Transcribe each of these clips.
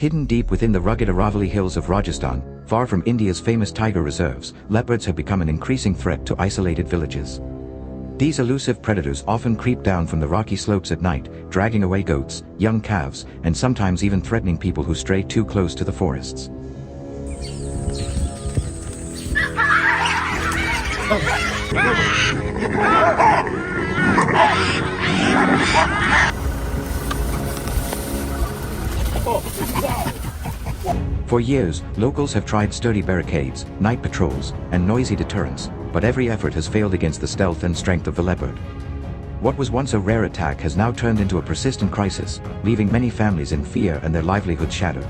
Hidden deep within the rugged Aravalli hills of Rajasthan, far from India's famous tiger reserves, leopards have become an increasing threat to isolated villages. These elusive predators often creep down from the rocky slopes at night, dragging away goats, young calves, and sometimes even threatening people who stray too close to the forests. For years, locals have tried sturdy barricades, night patrols, and noisy deterrents, but every effort has failed against the stealth and strength of the leopard. What was once a rare attack has now turned into a persistent crisis, leaving many families in fear and their livelihoods shattered.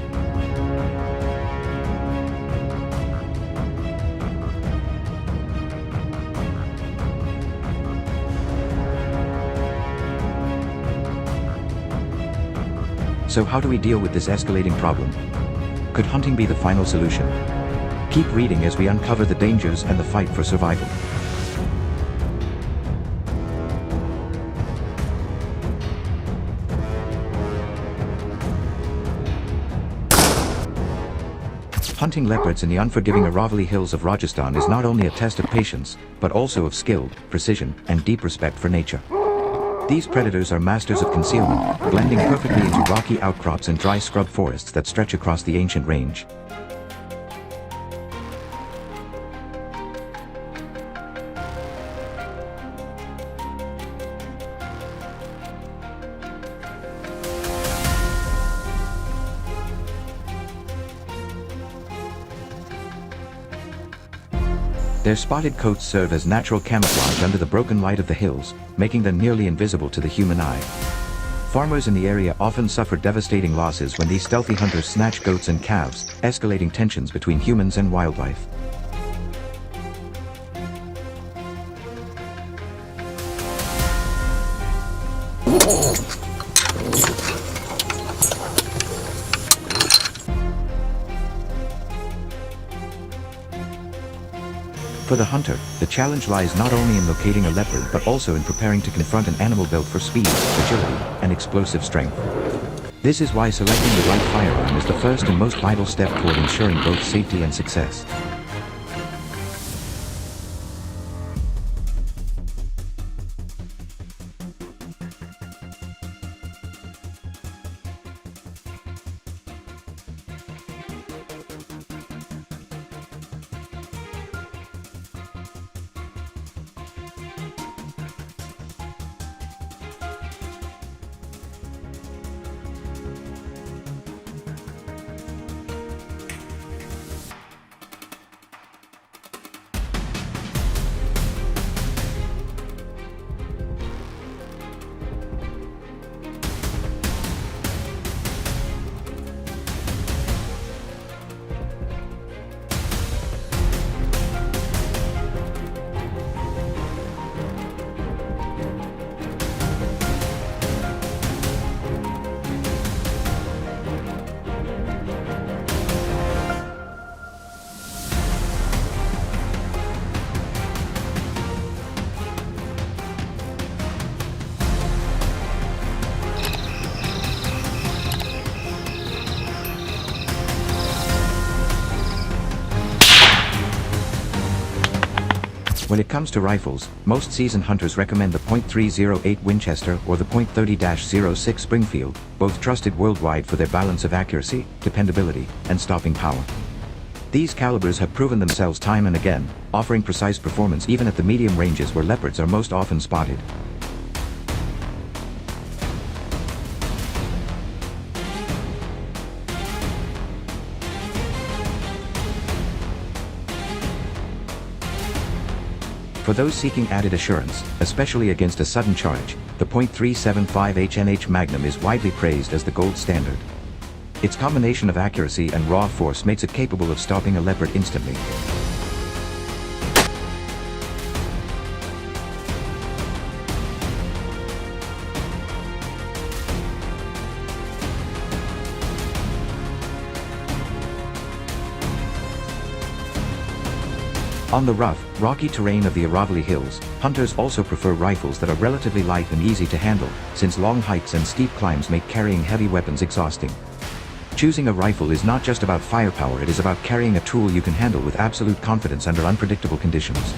So how do we deal with this escalating problem? Could hunting be the final solution? Keep reading as we uncover the dangers and the fight for survival. Hunting leopards in the unforgiving Aravalli hills of Rajasthan is not only a test of patience, but also of skill, precision, and deep respect for nature. These predators are masters of concealment, blending perfectly into rocky outcrops and dry scrub forests that stretch across the ancient range. Their spotted coats serve as natural camouflage under the broken light of the hills, making them nearly invisible to the human eye. Farmers in the area often suffer devastating losses when these stealthy hunters snatch goats and calves, escalating tensions between humans and wildlife. For the hunter, the challenge lies not only in locating a leopard but also in preparing to confront an animal built for speed, agility, and explosive strength. This is why selecting the right firearm is the first and most vital step toward ensuring both safety and success. When it comes to rifles, most seasoned hunters recommend the .308 Winchester or the .30-06 Springfield, both trusted worldwide for their balance of accuracy, dependability, and stopping power. These calibers have proven themselves time and again, offering precise performance even at the medium ranges where leopards are most often spotted. For those seeking added assurance, especially against a sudden charge, the .375 HNH Magnum is widely praised as the gold standard. Its combination of accuracy and raw force makes it capable of stopping a leopard instantly. On the rough, rocky terrain of the Aravalli Hills, hunters also prefer rifles that are relatively light and easy to handle, since long hikes and steep climbs make carrying heavy weapons exhausting. Choosing a rifle is not just about firepower, it is about carrying a tool you can handle with absolute confidence under unpredictable conditions.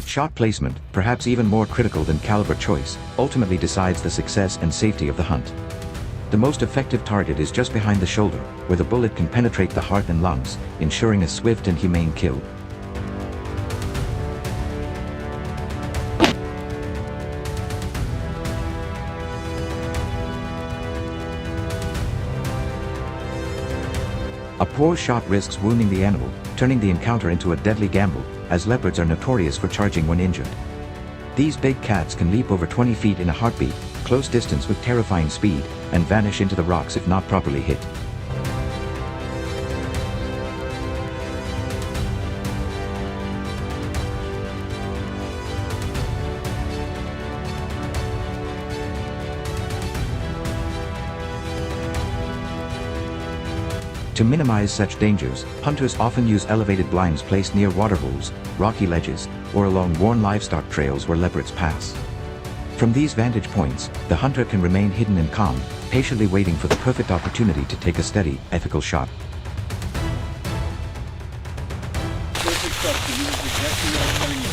Shot placement, perhaps even more critical than caliber choice, ultimately decides the success and safety of the hunt. The most effective target is just behind the shoulder, where the bullet can penetrate the heart and lungs, ensuring a swift and humane kill. A poor shot risks wounding the animal, turning the encounter into a deadly gamble, as leopards are notorious for charging when injured. These big cats can leap over 20 feet in a heartbeat, close distance with terrifying speed, and vanish into the rocks if not properly hit. To minimize such dangers, hunters often use elevated blinds placed near waterholes, rocky ledges, or along worn livestock trails where leopards pass. From these vantage points, the hunter can remain hidden and calm, patiently waiting for the perfect opportunity to take a steady, ethical shot. Perfect shot. This is exactly what I'm telling you.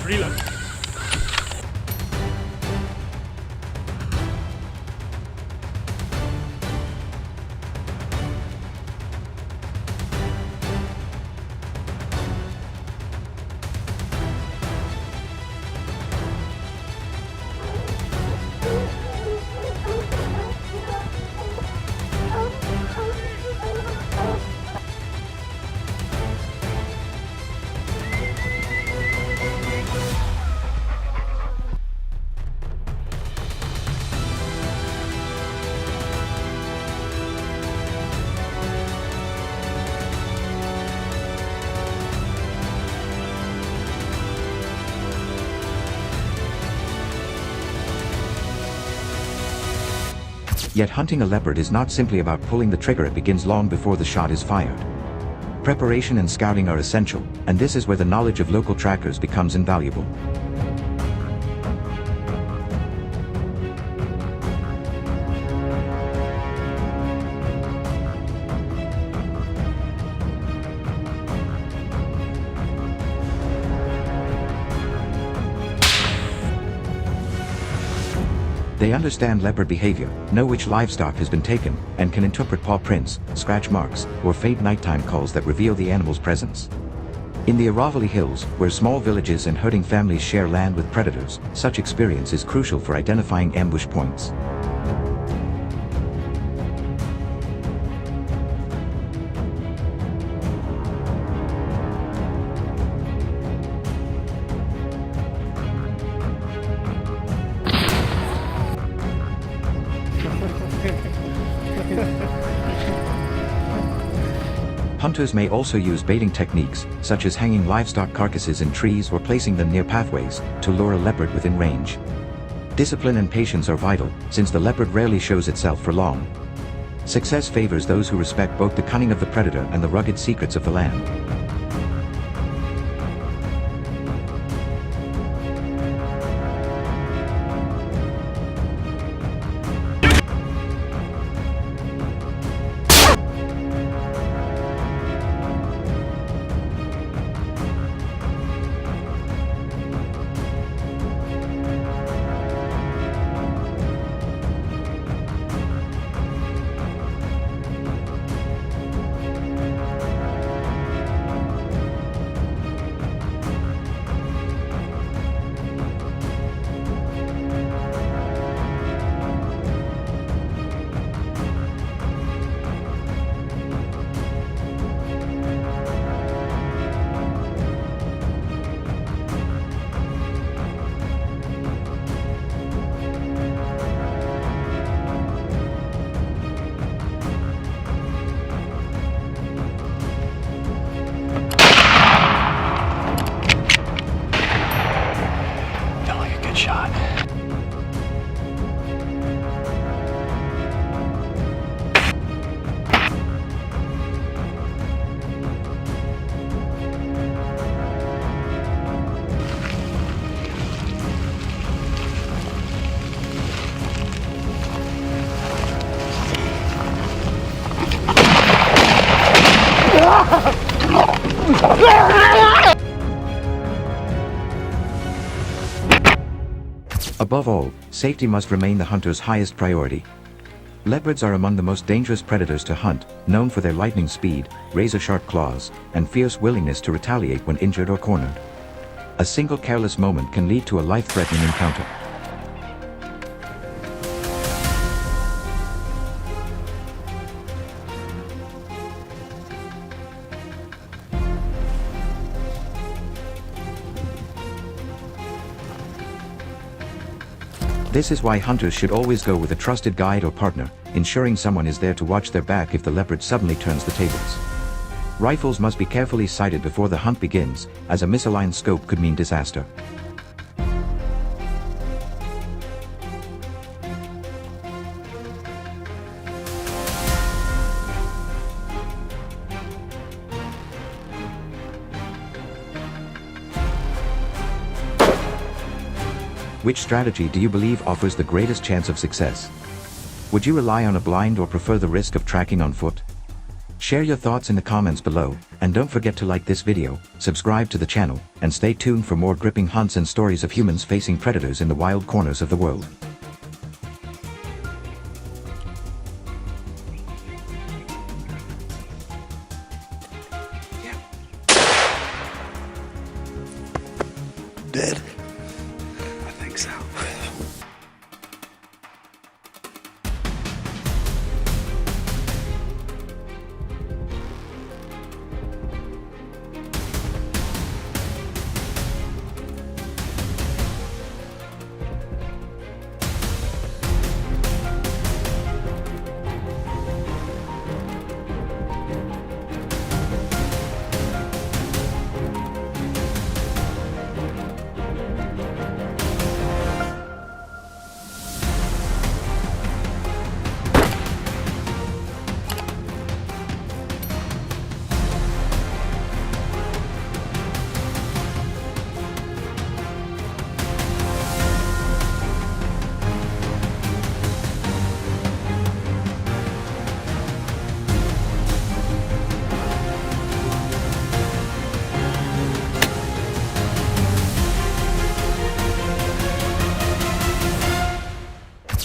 Reload. Yet hunting a leopard is not simply about pulling the trigger, it begins long before the shot is fired. Preparation and scouting are essential, and this is where the knowledge of local trackers becomes invaluable. They understand leopard behavior, know which livestock has been taken, and can interpret paw prints, scratch marks, or faint nighttime calls that reveal the animal's presence. In the Aravalli Hills, where small villages and herding families share land with predators, such experience is crucial for identifying ambush points. Hunters may also use baiting techniques, such as hanging livestock carcasses in trees or placing them near pathways, to lure a leopard within range. Discipline and patience are vital, since the leopard rarely shows itself for long. Success favors those who respect both the cunning of the predator and the rugged secrets of the land. Shot. Above all, safety must remain the hunter's highest priority. Leopards are among the most dangerous predators to hunt, known for their lightning speed, razor-sharp claws, and fierce willingness to retaliate when injured or cornered. A single careless moment can lead to a life-threatening encounter. This is why hunters should always go with a trusted guide or partner, ensuring someone is there to watch their back if the leopard suddenly turns the tables. Rifles must be carefully sighted before the hunt begins, as a misaligned scope could mean disaster. Which strategy do you believe offers the greatest chance of success? Would you rely on a blind or prefer the risk of tracking on foot? Share your thoughts in the comments below, and don't forget to like this video, subscribe to the channel, and stay tuned for more gripping hunts and stories of humans facing predators in the wild corners of the world. Dead? I think so.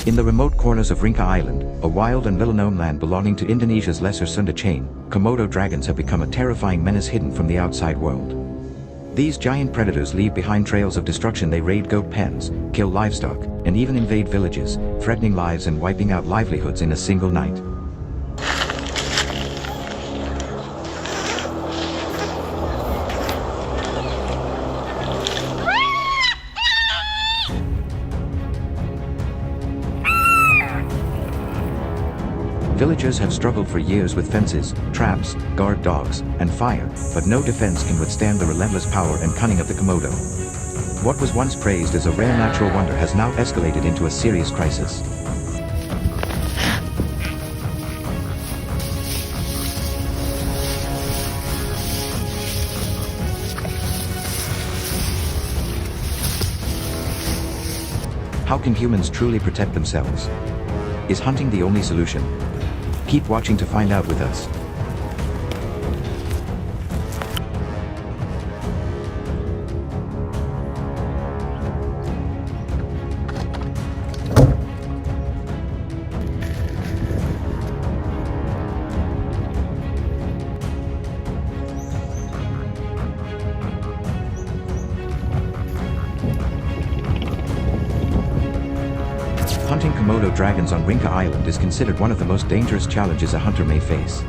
In the remote corners of Rinca Island, a wild and little-known land belonging to Indonesia's Lesser Sunda chain, Komodo dragons have become a terrifying menace hidden from the outside world. These giant predators leave behind trails of destruction. They raid goat pens, kill livestock, and even invade villages, threatening lives and wiping out livelihoods in a single night. Villagers have struggled for years with fences, traps, guard dogs, and fire, but no defense can withstand the relentless power and cunning of the Komodo. What was once praised as a rare natural wonder has now escalated into a serious crisis. How can humans truly protect themselves? Is hunting the only solution? Keep watching to find out with us. Hunting Komodo dragons on Rinca Island is considered one of the most dangerous challenges a hunter may face.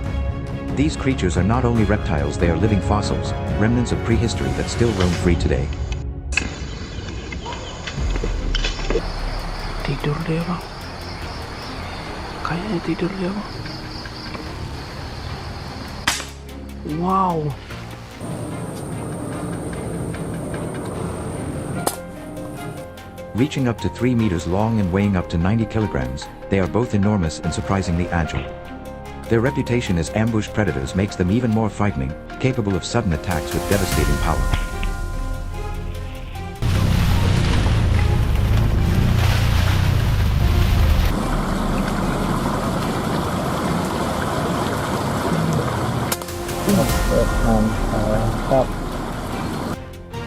These creatures are not only reptiles, they are living fossils, remnants of prehistory that still roam free today. Tidur dia bang. Kayaknya tidur dia bang. Wow. Reaching up to 3 meters long and weighing up to 90 kilograms, they are both enormous and surprisingly agile. Their reputation as ambush predators makes them even more frightening, capable of sudden attacks with devastating power.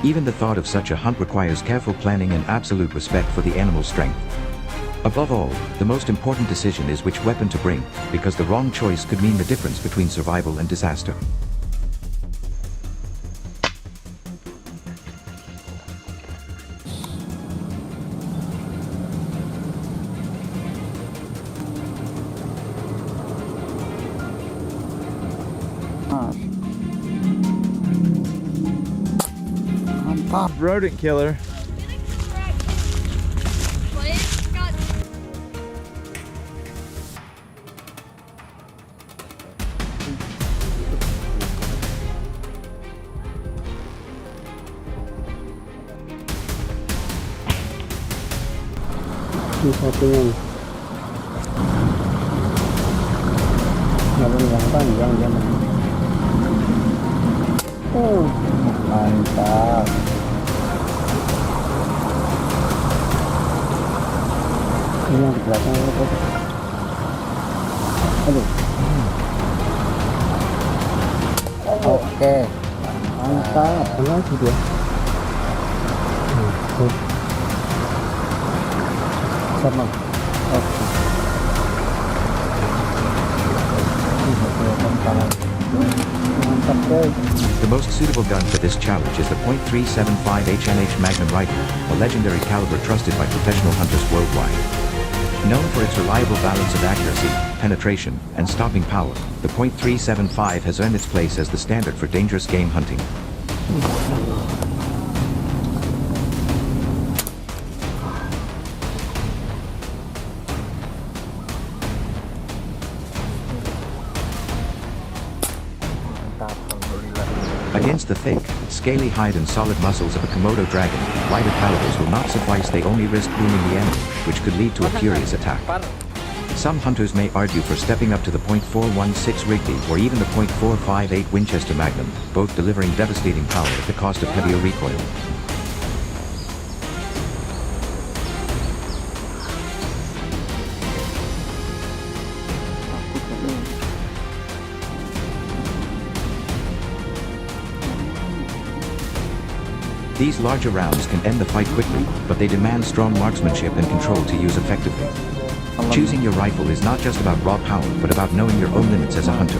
Even the thought of such a hunt requires careful planning and absolute respect for the animal's strength. Above all, the most important decision is which weapon to bring, because the wrong choice could mean the difference between survival and disaster. Rodent killer. Satunya nggak yang panjang ya. Oh, mantap. Ini yang di belakang itu. Aduh. Oke. Mantap. Benar sudah. Sama. Oke. The most suitable gun for this challenge is the .375 HNH Magnum rifle, a legendary caliber trusted by professional hunters worldwide. Known for its reliable balance of accuracy, penetration, and stopping power, the .375 has earned its place as the standard for dangerous game hunting. Against the thick, scaly hide and solid muscles of a Komodo dragon, lighter calibers will not suffice. They only risk wounding the enemy, which could lead to a furious attack. Some hunters may argue for stepping up to the .416 Rigby or even the .458 Winchester Magnum, both delivering devastating power at the cost of heavier recoil. These larger rounds can end the fight quickly, but they demand strong marksmanship and control to use effectively. Choosing your rifle is not just about raw power, but about knowing your own limits as a hunter.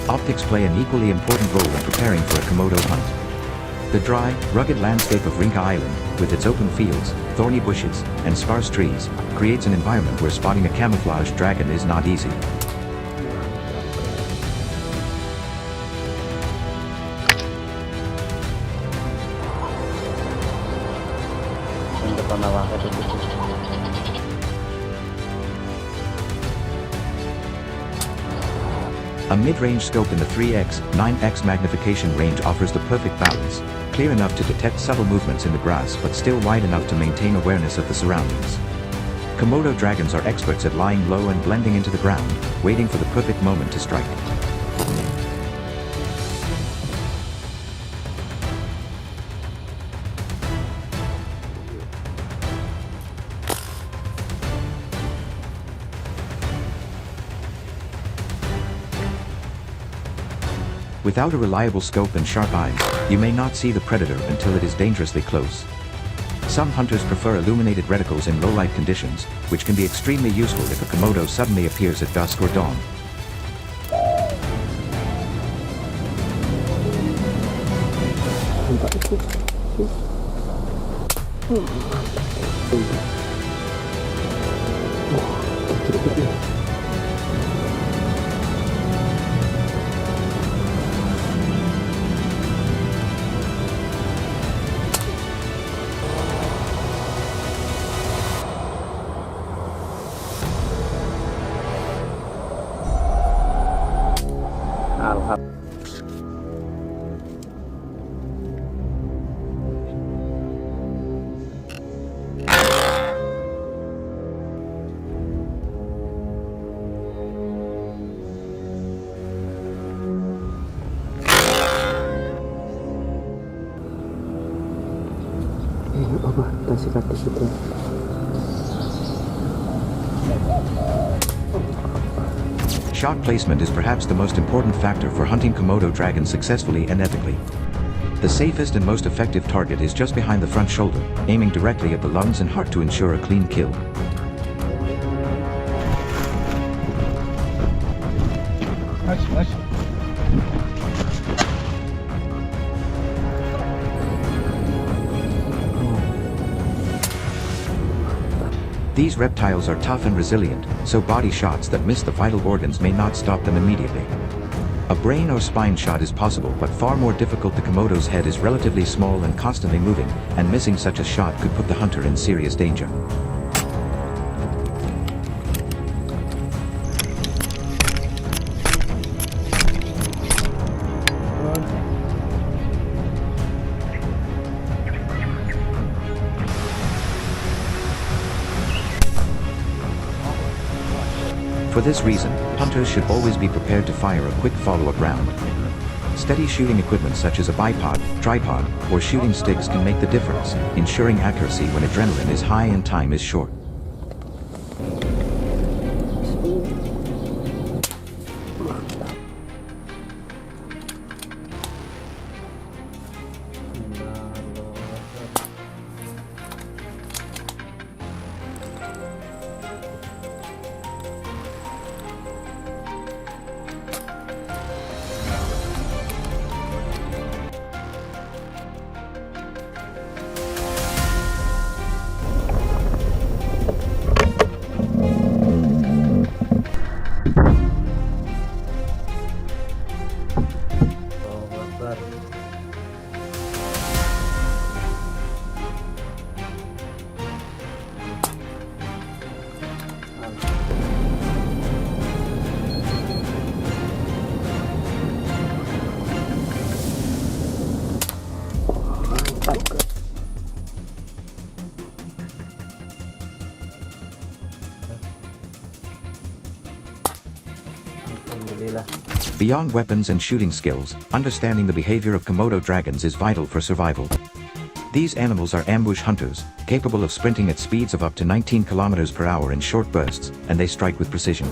Optics play an equally important role in preparing for a Komodo hunt. The dry, rugged landscape of Rinka Island, with its open fields, thorny bushes, and sparse trees, creates an environment where spotting a camouflaged dragon is not easy. A mid-range scope in the 3x, 9x magnification range offers the perfect balance, clear enough to detect subtle movements in the grass but still wide enough to maintain awareness of the surroundings. Komodo dragons are experts at lying low and blending into the ground, waiting for the perfect moment to strike. Without a reliable scope and sharp eyes, you may not see the predator until it is dangerously close. Some hunters prefer illuminated reticles in low-light conditions, which can be extremely useful if a Komodo suddenly appears at dusk or dawn. Shot placement is perhaps the most important factor for hunting Komodo dragons successfully and ethically. The safest and most effective target is just behind the front shoulder, aiming directly at the lungs and heart to ensure a clean kill. These reptiles are tough and resilient, so body shots that miss the vital organs may not stop them immediately. A brain or spine shot is possible, but far more difficult. The Komodo's head is relatively small and constantly moving, and missing such a shot could put the hunter in serious danger. For this reason, hunters should always be prepared to fire a quick follow-up round. Steady shooting equipment such as a bipod, tripod, or shooting sticks can make the difference, ensuring accuracy when adrenaline is high and time is short. Beyond weapons and shooting skills, understanding the behavior of Komodo dragons is vital for survival. These animals are ambush hunters, capable of sprinting at speeds of up to 19 kilometers per hour in short bursts, and they strike with precision.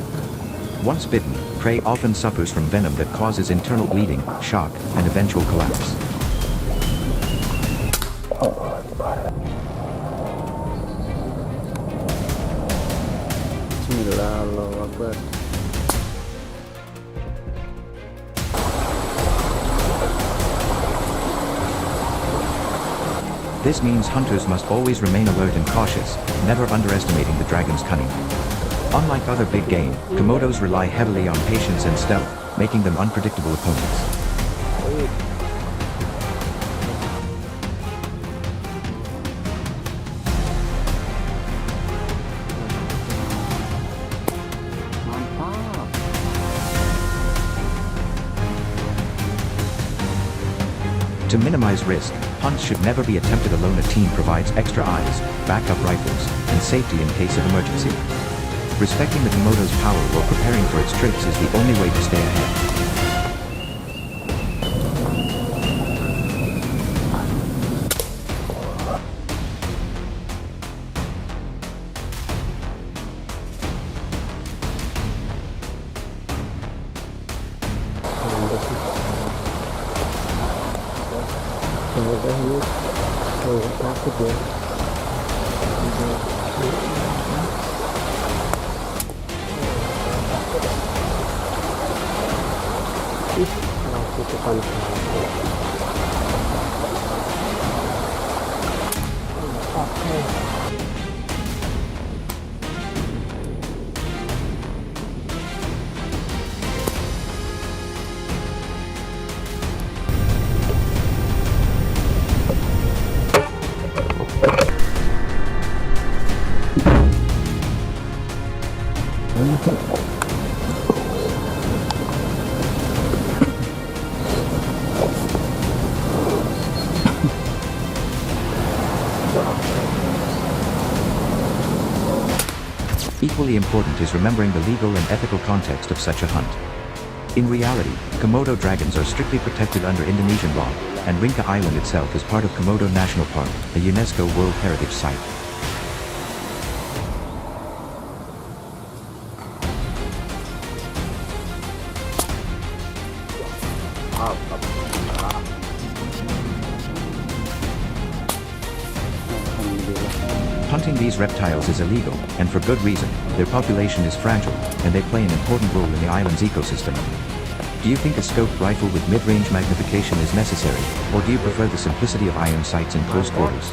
Once bitten, prey often suffers from venom that causes internal bleeding, shock, and eventual collapse. This means hunters must always remain alert and cautious, never underestimating the dragon's cunning. Unlike other big game, Komodos rely heavily on patience and stealth, making them unpredictable opponents. To minimize risk, hunts should never be attempted alone. A team provides extra eyes, backup rifles, and safety in case of emergency. Respecting the Komodo's power while preparing for its tricks is the only way to stay ahead. Equally important is remembering the legal and ethical context of such a hunt. In reality, Komodo dragons are strictly protected under Indonesian law, and Rinca Island itself is part of Komodo National Park, a UNESCO World Heritage Site. Hunting these reptiles is illegal, and for good reason. Their population is fragile, and they play an important role in the island's ecosystem. Do you think a scoped rifle with mid-range magnification is necessary, or do you prefer the simplicity of iron sights in close quarters?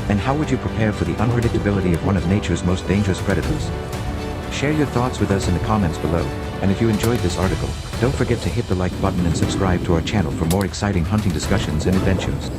And how would you prepare for the unpredictability of one of nature's most dangerous predators? Share your thoughts with us in the comments below, and if you enjoyed this article, don't forget to hit the like button and subscribe to our channel for more exciting hunting discussions and adventures.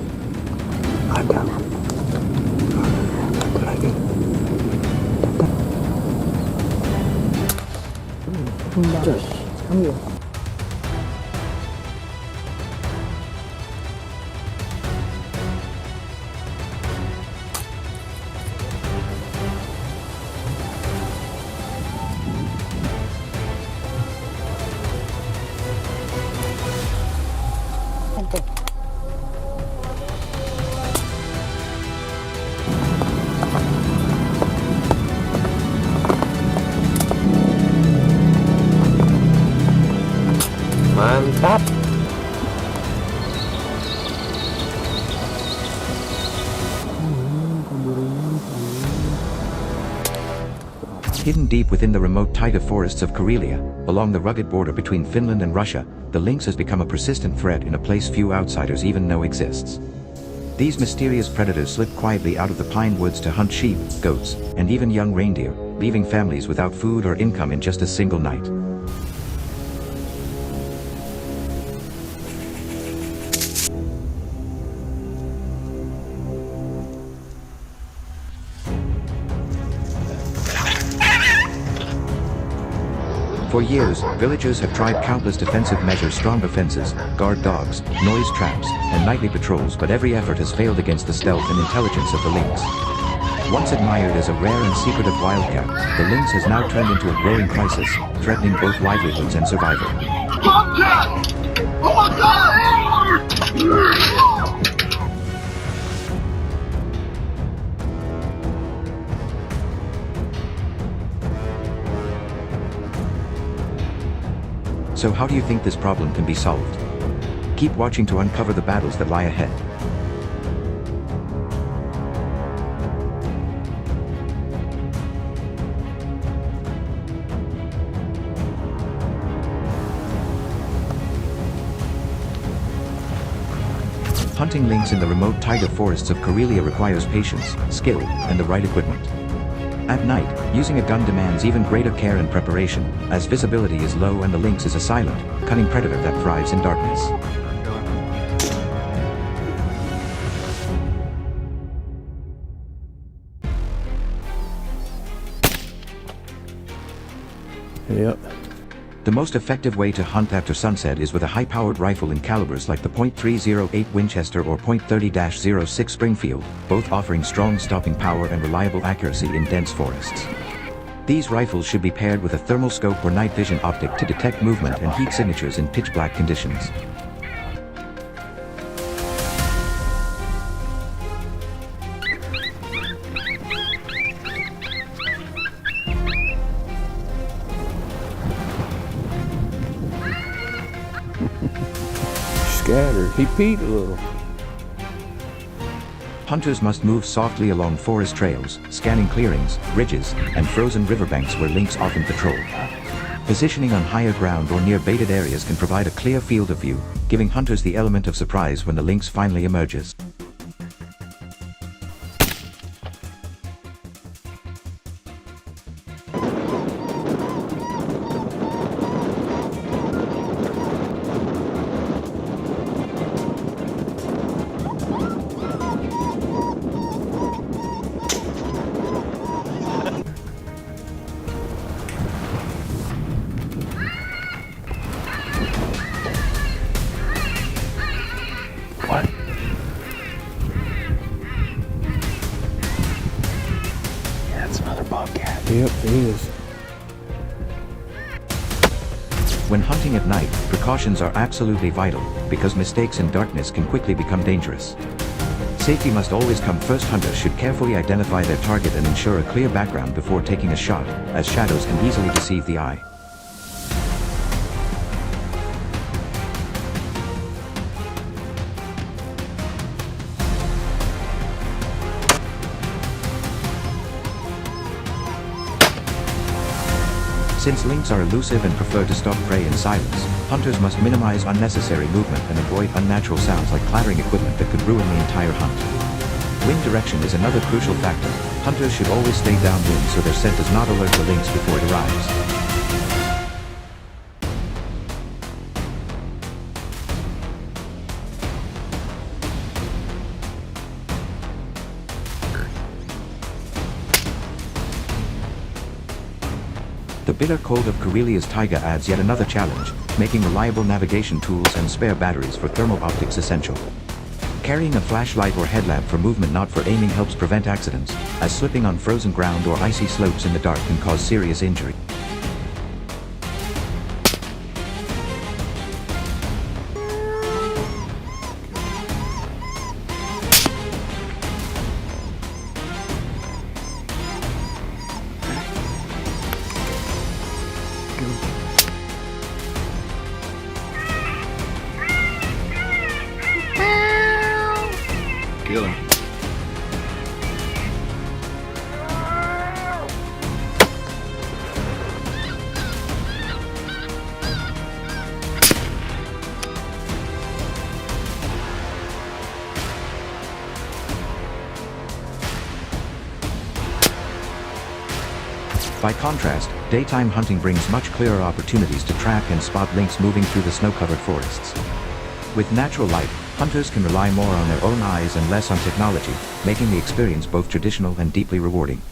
Mantap. Hidden deep within the remote taiga forests of Karelia, along the rugged border between Finland and Russia, the lynx has become a persistent threat in a place few outsiders even know exists. These mysterious predators slip quietly out of the pine woods to hunt sheep, goats, and even young reindeer, leaving families without food or income in just a single night. For years, villagers have tried countless defensive measures, strong defenses, guard dogs, noise traps, and nightly patrols, but every effort has failed against the stealth and intelligence of the lynx. Once admired as a rare and secretive wildcat, the lynx has now turned into a growing crisis, threatening both livelihoods and survival. Bobcat! Oh my God! So how do you think this problem can be solved? Keep watching to uncover the battles that lie ahead. Hunting lynx in the remote taiga forests of Karelia requires patience, skill, and the right equipment. At night, using a gun demands even greater care and preparation, as visibility is low and the lynx is a silent, cunning predator that thrives in darkness. Yep. The most effective way to hunt after sunset is with a high-powered rifle in calibers like the .308 Winchester or .30-06 Springfield, both offering strong stopping power and reliable accuracy in dense forests. These rifles should be paired with a thermal scope or night vision optic to detect movement and heat signatures in pitch-black conditions. Scattered. He peed a little. Hunters must move softly along forest trails, scanning clearings, ridges, and frozen riverbanks where lynx often patrol. Positioning on higher ground or near baited areas can provide a clear field of view, giving hunters the element of surprise when the lynx finally emerges. What? Yeah, that's another bobcat. Yep, it is. When hunting at night, precautions are absolutely vital, because mistakes in darkness can quickly become dangerous. Safety must always come first. Hunters should carefully identify their target and ensure a clear background before taking a shot, as shadows can easily deceive the eye. Since lynx are elusive and prefer to stalk prey in silence, hunters must minimize unnecessary movement and avoid unnatural sounds like clattering equipment that could ruin the entire hunt. Wind direction is another crucial factor. Hunters should always stay downwind so their scent does not alert the lynx before it arrives. The bitter cold of Karelia's taiga adds yet another challenge, making reliable navigation tools and spare batteries for thermal optics essential. Carrying a flashlight or headlamp for movement, not for aiming, helps prevent accidents, as slipping on frozen ground or icy slopes in the dark can cause serious injury. Kill him. By contrast, daytime hunting brings much clearer opportunities to track and spot lynx moving through the snow-covered forests. With natural light, hunters can rely more on their own eyes and less on technology, making the experience both traditional and deeply rewarding.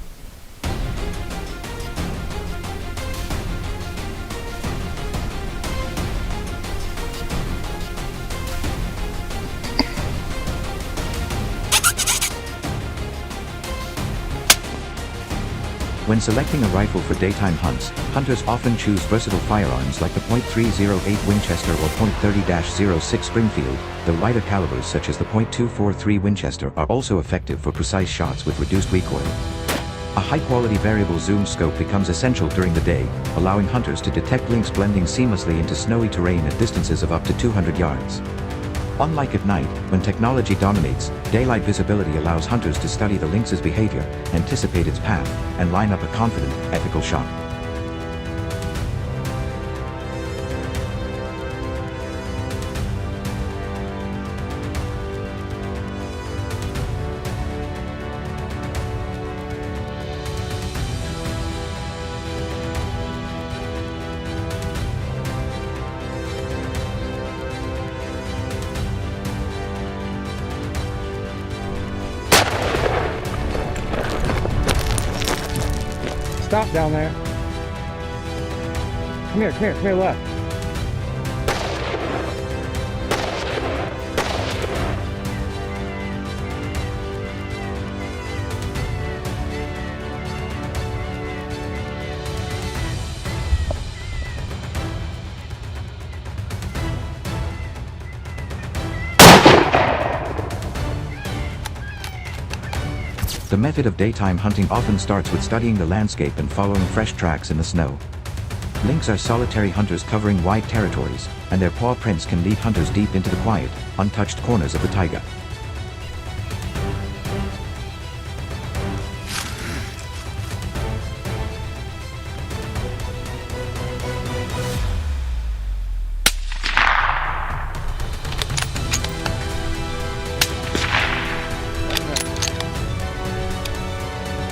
When selecting a rifle for daytime hunts, hunters often choose versatile firearms like the .308 Winchester or .30-06 Springfield, though lighter calibers such as the .243 Winchester are also effective for precise shots with reduced recoil. A high-quality variable zoom scope becomes essential during the day, allowing hunters to detect lynx blending seamlessly into snowy terrain at distances of up to 200 yards. Unlike at night, when technology dominates, daylight visibility allows hunters to study the lynx's behavior, anticipate its path, and line up a confident, ethical shot. Stop down there. Come here, left. The method of daytime hunting often starts with studying the landscape and following fresh tracks in the snow. Lynx are solitary hunters covering wide territories, and their paw prints can lead hunters deep into the quiet, untouched corners of the taiga.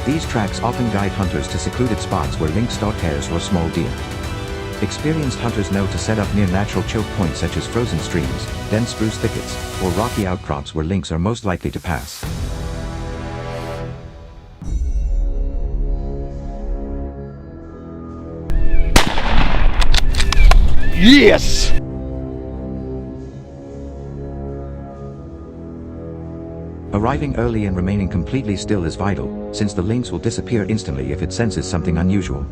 These tracks often guide hunters to secluded spots where lynx stalk hares or small deer. Experienced hunters know to set up near natural choke points such as frozen streams, dense spruce thickets, or rocky outcrops where lynx are most likely to pass. Yes! Arriving early and remaining completely still is vital, since the lynx will disappear instantly if it senses something unusual.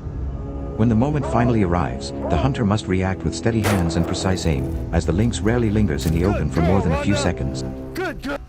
When the moment finally arrives, the hunter must react with steady hands and precise aim, as the lynx rarely lingers in the open for more than a few seconds. Good.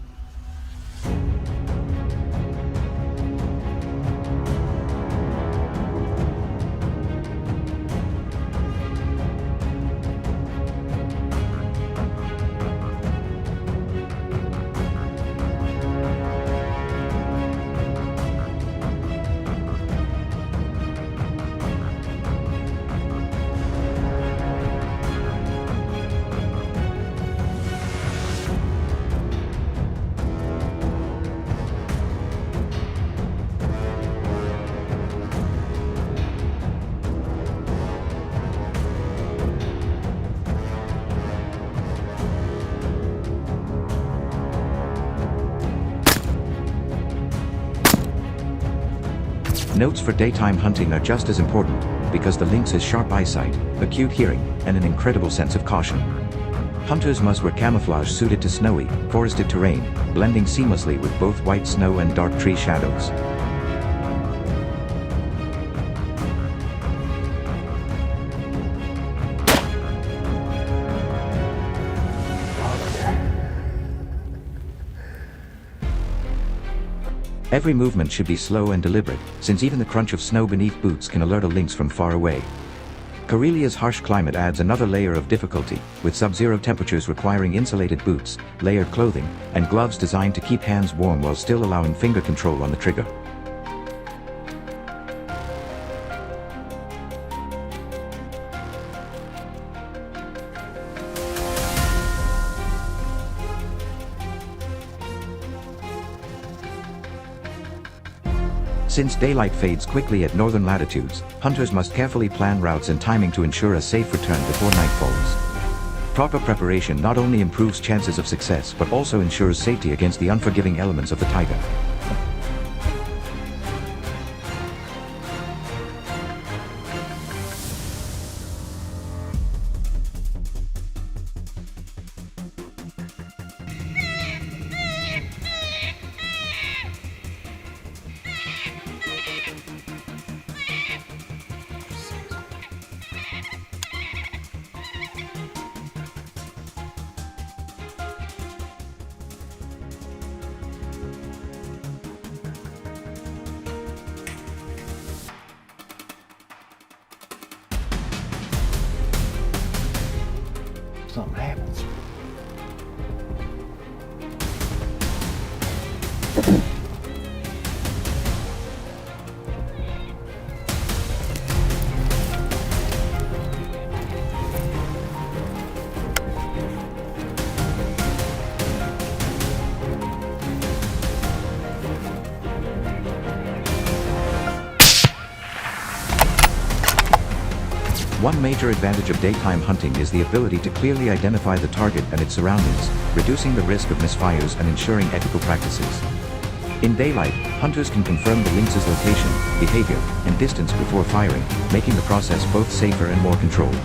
Notes for daytime hunting are just as important, because the lynx has sharp eyesight, acute hearing, and an incredible sense of caution. Hunters must wear camouflage suited to snowy, forested terrain, blending seamlessly with both white snow and dark tree shadows. Every movement should be slow and deliberate, since even the crunch of snow beneath boots can alert a lynx from far away. Karelia's harsh climate adds another layer of difficulty, with sub-zero temperatures requiring insulated boots, layered clothing, and gloves designed to keep hands warm while still allowing finger control on the trigger. Since daylight fades quickly at northern latitudes, hunters must carefully plan routes and timing to ensure a safe return before night falls. Proper preparation not only improves chances of success but also ensures safety against the unforgiving elements of the taiga. Something happens. One major advantage of daytime hunting is the ability to clearly identify the target and its surroundings, reducing the risk of misfires and ensuring ethical practices. In daylight, hunters can confirm the lynx's location, behavior, and distance before firing, making the process both safer and more controlled.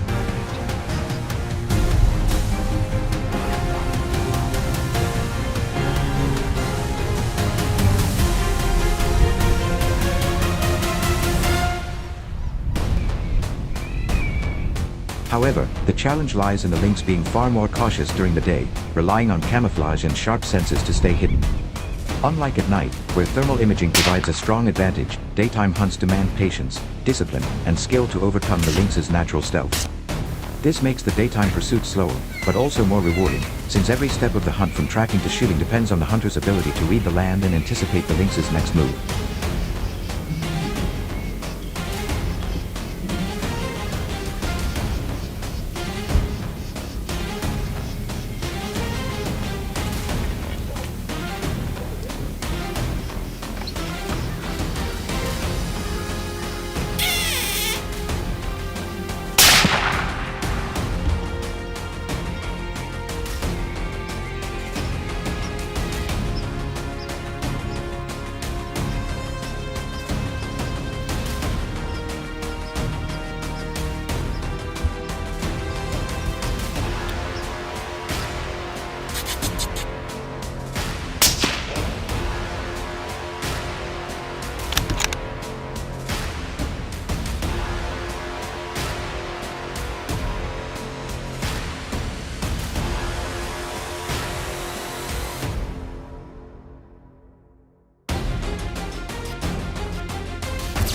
However, the challenge lies in the lynx being far more cautious during the day, relying on camouflage and sharp senses to stay hidden. Unlike at night, where thermal imaging provides a strong advantage, daytime hunts demand patience, discipline, and skill to overcome the lynx's natural stealth. This makes the daytime pursuit slower, but also more rewarding, since every step of the hunt from tracking to shooting depends on the hunter's ability to read the land and anticipate the lynx's next move.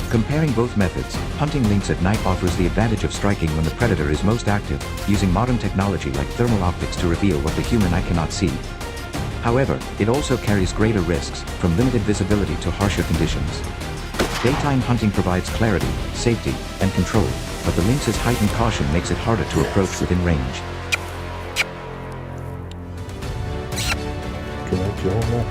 Comparing both methods, hunting lynx at night offers the advantage of striking when the predator is most active, using modern technology like thermal optics to reveal what the human eye cannot see. However, it also carries greater risks, from limited visibility to harsher conditions. Daytime hunting provides clarity, safety, and control, but the lynx's heightened caution makes it harder to approach within range. Can I kill him?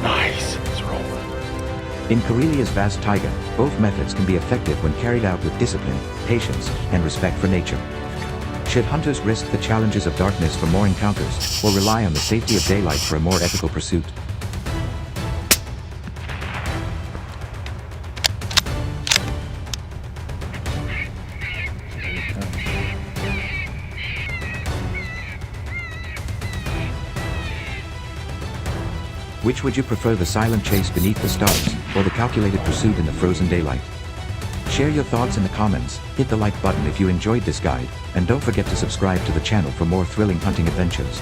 Nice. It's rolling. In Karelia's vast taiga, both methods can be effective when carried out with discipline, patience, and respect for nature. Should hunters risk the challenges of darkness for more encounters, or rely on the safety of daylight for a more ethical pursuit? Which would you prefer, the silent chase beneath the stars, or the calculated pursuit in the frozen daylight? Share your thoughts in the comments, hit the like button if you enjoyed this guide, and don't forget to subscribe to the channel for more thrilling hunting adventures.